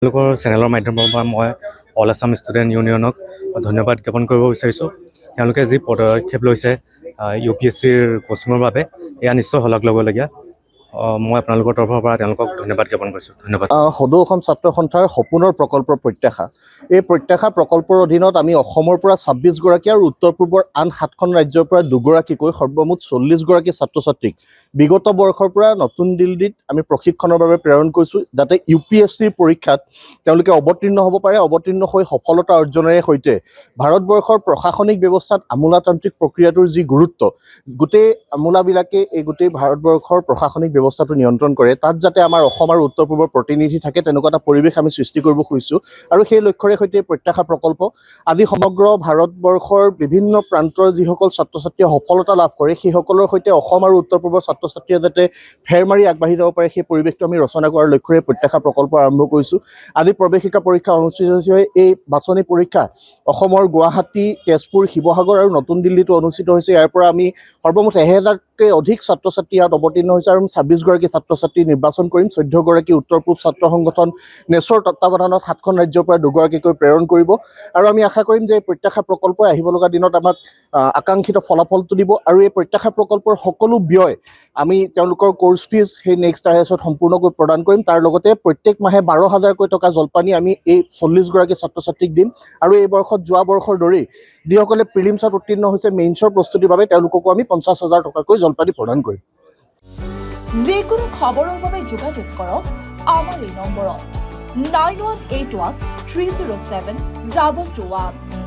তেওঁলোকৰ চেনেলৰ মাধ্যমৰ পৰা মই অল আছাম ষ্টুডেণ্ট ইউনিয়নক ধন্যবাদ জ্ঞাপন কৰিব বিচাৰিছোঁ। তেওঁলোকে যি পদক্ষেপ লৈছে UPSCৰ কোচিঙৰ বাবে এয়া নিশ্চয় শলাগ ল'বলগীয়া। মই আপোনালোকৰ তৰফৰ পৰা তেওঁলোকক ধন্যবাদ জ্ঞাপন কৰিছোঁ। ধন্যবাদ। সদৌ অসম ছাত্ৰ সন্থাৰ সপোনৰ প্ৰকল্পৰ প্ৰত্যাশা। এই প্ৰত্যাশা প্ৰকল্পৰ অধীনত আমি অসমৰ পৰা 26 গৰাকী আৰু উত্তৰ পূবৰ আন 7খন ৰাজ্যৰ পৰা 2 গৰাকীকৈ সৰ্বমুঠ 40 গৰাকী ছাত্ৰ ছাত্ৰীক বিগত বৰ্ষৰ পৰা নতুন দিল্লীত আমি প্ৰশিক্ষণৰ বাবে প্ৰেৰণ কৰিছোঁ, যাতে UPSCৰ পৰীক্ষাত তেওঁলোকে অৱতীৰ্ণ হ'ব পাৰে। অৱতীৰ্ণ হৈ সফলতা অৰ্জনেৰে সৈতে ভাৰতবৰ্ষৰ প্ৰশাসনিক ব্যৱস্থাত আমোলাতান্ত্ৰিক প্ৰক্ৰিয়াটোৰ যি গুৰুত্ব, গোটেই আমোলাবিলাকে এই গোটেই ভাৰতবৰ্ষৰ প্ৰশাসনিক ব্যৱস্থাটো নিয়ন্ত্ৰণ কৰে, তাত যাতে আমাৰ অসম আৰু উত্তৰ পূবৰ প্ৰতিনিধি থাকে তেনেকুৱা এটা পৰিৱেশ আমি সৃষ্টি কৰিব খুজিছোঁ। আৰু সেই লক্ষ্যৰে সৈতে প্ৰত্যাশা প্ৰকল্প আজি সমগ্ৰ ভাৰতবৰ্ষৰ বিভিন্ন প্ৰান্তৰ যিসকল ছাত্ৰ ছাত্ৰীয়ে সফলতা লাভ কৰে, সেইসকলৰ সৈতে অসম আৰু উত্তৰ পূবৰ ছাত্ৰ ছাত্ৰীয়ে যাতে ফেৰ মাৰি আগবাঢ়ি যাব পাৰে, সেই পৰিৱেশটো আমি ৰচনা কৰাৰ লক্ষ্যৰে প্ৰত্যাশা প্ৰকল্প আৰম্ভ কৰিছোঁ। আজি প্ৰৱেশিকা পৰীক্ষা অনুষ্ঠিত হৈছে। এই বাছনি পৰীক্ষা অসমৰ গুৱাহাটী, তেজপুৰ, শিৱসাগৰ আৰু নতুন দিল্লীতো অনুষ্ঠিত হৈছে। ইয়াৰ পৰা আমি সৰ্বমুঠ 1000তকৈ অধিক ছাত্ৰ ছাত্ৰী ইয়াত অৱতীৰ্ণ হৈছে আৰু 26 গৰাকী ছাত্ৰ ছাত্ৰী নিৰ্বাচন কৰিম। 14 গৰাকী উত্তৰ পূব ছাত্ৰ সংগঠন নেচৰ তত্বাৱধানত 7খন ৰাজ্যৰ পৰা 2 গৰাকীকৈ প্ৰেৰণ কৰিব। আৰু আমি আশা কৰিম যে এই প্ৰত্যাশা প্ৰকল্পই আহিব লগা দিনত আমাক আকাংক্ষিত ফলাফলটো দিব। আৰু এই প্ৰত্যাশা প্ৰকল্পৰ সকলো ব্যয় আমি তেওঁলোকৰ কোৰ্চ ফিজ সেই নেক্সট IASত সম্পূৰ্ণকৈ প্ৰদান কৰিম। তাৰ লগতে প্ৰত্যেক মাহে 12,000কৈ টকা জলপানী আমি এই 40 গৰাকী ছাত্ৰ ছাত্ৰীক দিম। আৰু এই বৰ্ষত যোৱা বৰ্ষৰ দৰেই যিসকলে প্ৰিলিমছত উত্তীৰ্ণ হৈছে মেইনছৰ প্ৰস্তুতিৰ বাবে তেওঁলোককো আমি 50,000 টকাকৈ জলপানী প্ৰদান কৰিম। যিকোনো খবৰৰ বাবে যোগাযোগ কৰক আমাৰ এই নম্বৰত 9181 307 2221।